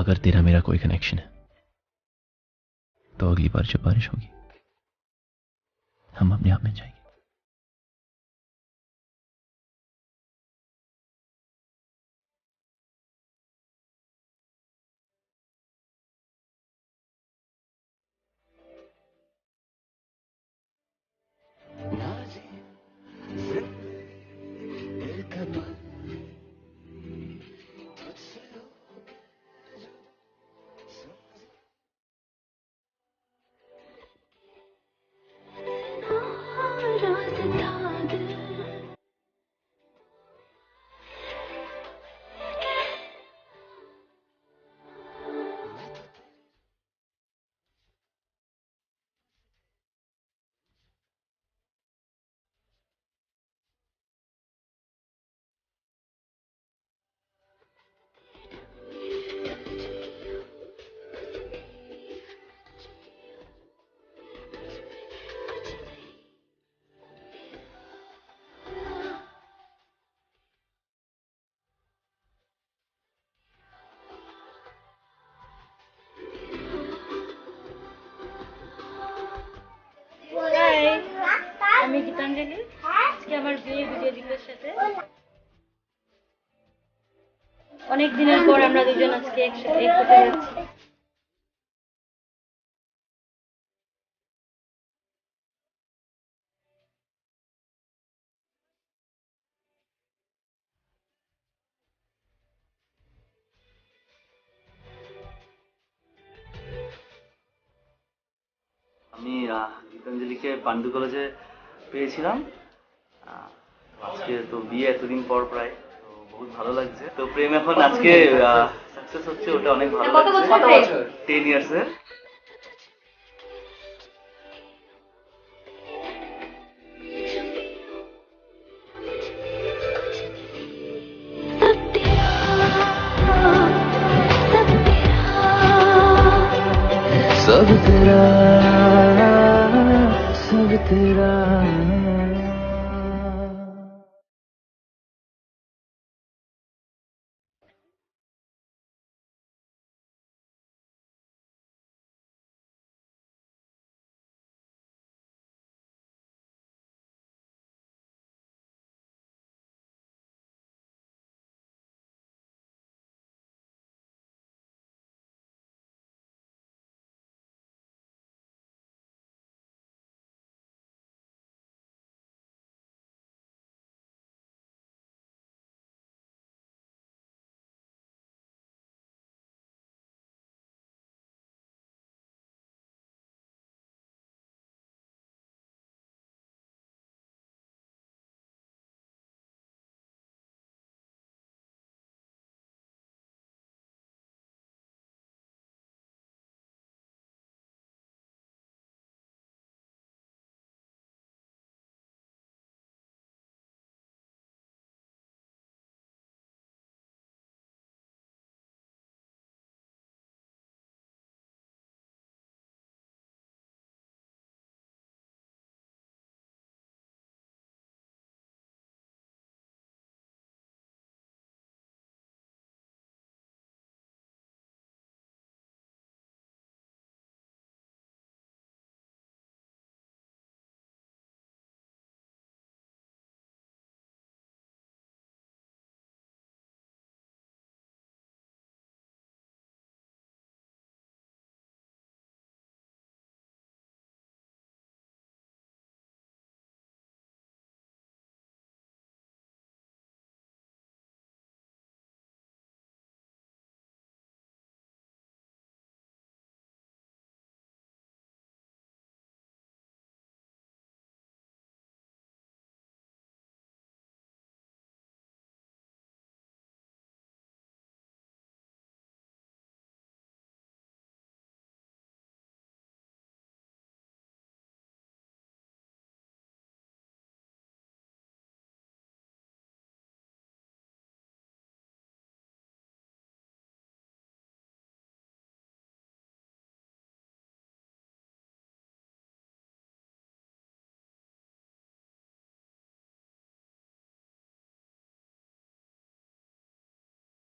अगर तेरा मेरा कोई कनेक्शन है तो अगली बार जब बारिश होगी हम अपने आप में जाएंगे। আমি গীতাঞ্জলি আজকে আমার বিয়ে ভিডিও দীপের সাথে অনেক দিনের পর আমরা দুজন আজকে একসাথে এক হতে যাচ্ছি। আমি গীতাঞ্জলিকে পান্ডু কলেজে পেয়েছিলাম। আজকে তো বিয়ে এতদিন পর প্রায়, তো বহুত ভালো লাগছে। তো প্রেম এখন আজকে সাকসেস হচ্ছে, ওটা অনেক ভালো লাগছে। 10 ইয়ার্সের। सब तेरा सब तेरा